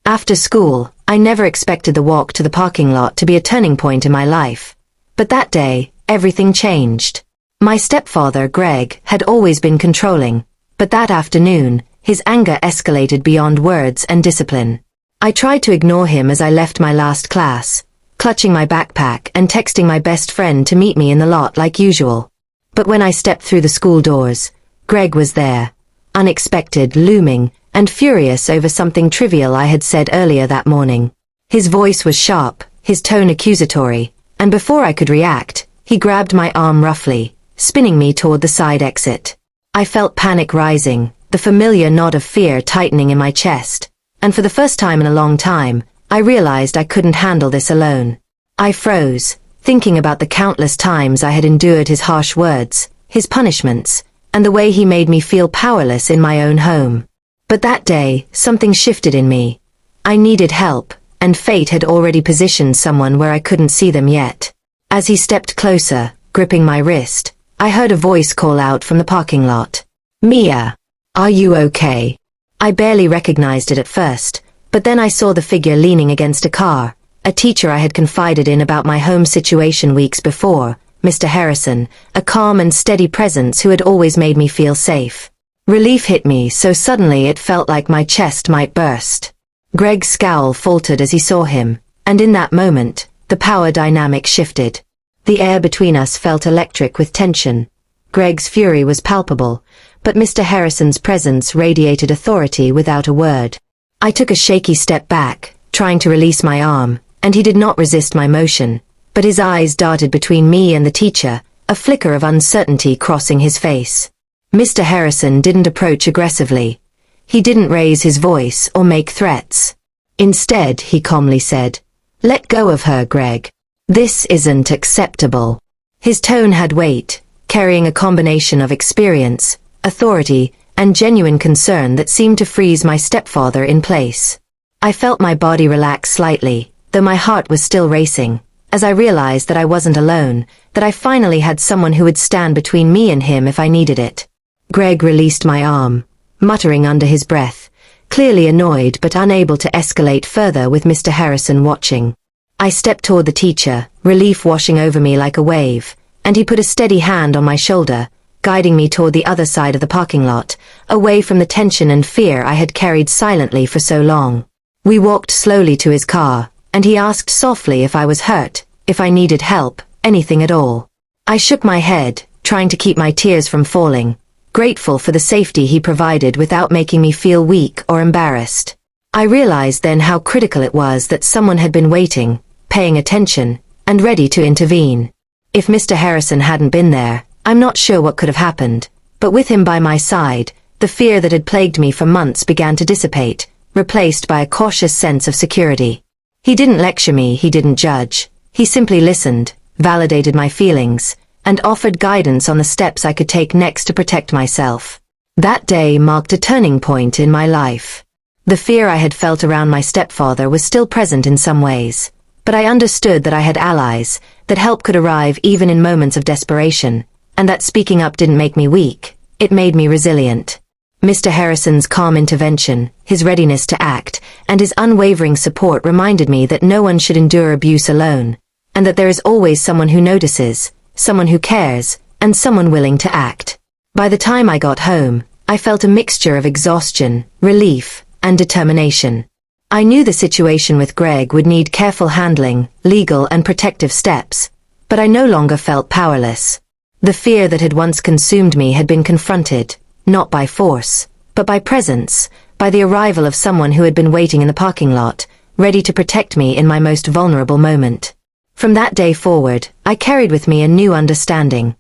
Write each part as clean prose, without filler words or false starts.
After school, I never expected the walk to the parking lot to be a turning point in my life. But that day, everything changed. My stepfather, Greg, had always been controlling, but that afternoon, his anger escalated beyond words and discipline. I tried to ignore him as I left my last class, clutching my backpack and texting my best friend to meet me in the lot like usual. But when I stepped through the school doors, Greg was there, unexpected, looming, and furious over something trivial I had said earlier that morning. His voice was sharp, his tone accusatory, and before I could react, he grabbed my arm roughly, spinning me toward the side exit. I felt panic rising, the familiar knot of fear tightening in my chest, and for the first time in a long time, I realized I couldn't handle this alone. I froze, thinking about the countless times I had endured his harsh words, his punishments, and the way he made me feel powerless in my own home. But that day, something shifted in me. I needed help, and fate had already positioned someone where I couldn't see them yet. As he stepped closer, gripping my wrist, I heard a voice call out from the parking lot. "Mia, are you okay?" I barely recognized it at first, but then I saw the figure leaning against a car, a teacher I had confided in about my home situation weeks before, Mr. Harrison, a calm and steady presence who had always made me feel safe. Relief hit me so suddenly it felt like my chest might burst. Greg's scowl faltered as he saw him, and in that moment, the power dynamic shifted. The air between us felt electric with tension. Greg's fury was palpable, but Mr. Harrison's presence radiated authority without a word. I took a shaky step back, trying to release my arm, and he did not resist my motion, but his eyes darted between me and the teacher, a flicker of uncertainty crossing his face. Mr. Harrison didn't approach aggressively. He didn't raise his voice or make threats. Instead, he calmly said, "Let go of her, Greg. This isn't acceptable." His tone had weight, carrying a combination of experience, authority, and genuine concern that seemed to freeze my stepfather in place. I felt my body relax slightly, though my heart was still racing, as I realized that I wasn't alone, that I finally had someone who would stand between me and him if I needed it. Greg released my arm, muttering under his breath, clearly annoyed but unable to escalate further with Mr. Harrison watching. I stepped toward the teacher, relief washing over me like a wave, and he put a steady hand on my shoulder, guiding me toward the other side of the parking lot, away from the tension and fear I had carried silently for so long. We walked slowly to his car, and he asked softly if I was hurt, if I needed help, anything at all. I shook my head, trying to keep my tears from falling, grateful for the safety he provided without making me feel weak or embarrassed. I realized then how critical it was that someone had been waiting, paying attention, and ready to intervene. If Mr. Harrison hadn't been there, I'm not sure what could have happened, but with him by my side, the fear that had plagued me for months began to dissipate, replaced by a cautious sense of security. He didn't lecture me, he didn't judge. He simply listened, validated my feelings, and offered guidance on the steps I could take next to protect myself. That day marked a turning point in my life. The fear I had felt around my stepfather was still present in some ways, but I understood that I had allies, that help could arrive even in moments of desperation, and that speaking up didn't make me weak, it made me resilient. Mr. Harrison's calm intervention, his readiness to act, and his unwavering support reminded me that no one should endure abuse alone, and that there is always someone who notices, someone who cares, and someone willing to act. By the time I got home, I felt a mixture of exhaustion, relief, and determination. I knew the situation with Greg would need careful handling, legal and protective steps, but I no longer felt powerless. The fear that had once consumed me had been confronted, not by force, but by presence, by the arrival of someone who had been waiting in the parking lot, ready to protect me in my most vulnerable moment. From that day forward, I carried with me a new understanding.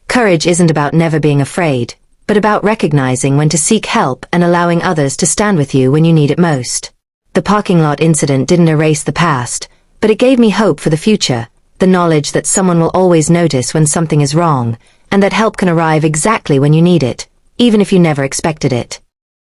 Courage isn't about never being afraid, but about recognizing when to seek help and allowing others to stand with you when you need it most. The parking lot incident didn't erase the past, but it gave me hope for the future, the knowledge that someone will always notice when something is wrong, and that help can arrive exactly when you need it, even if you never expected it.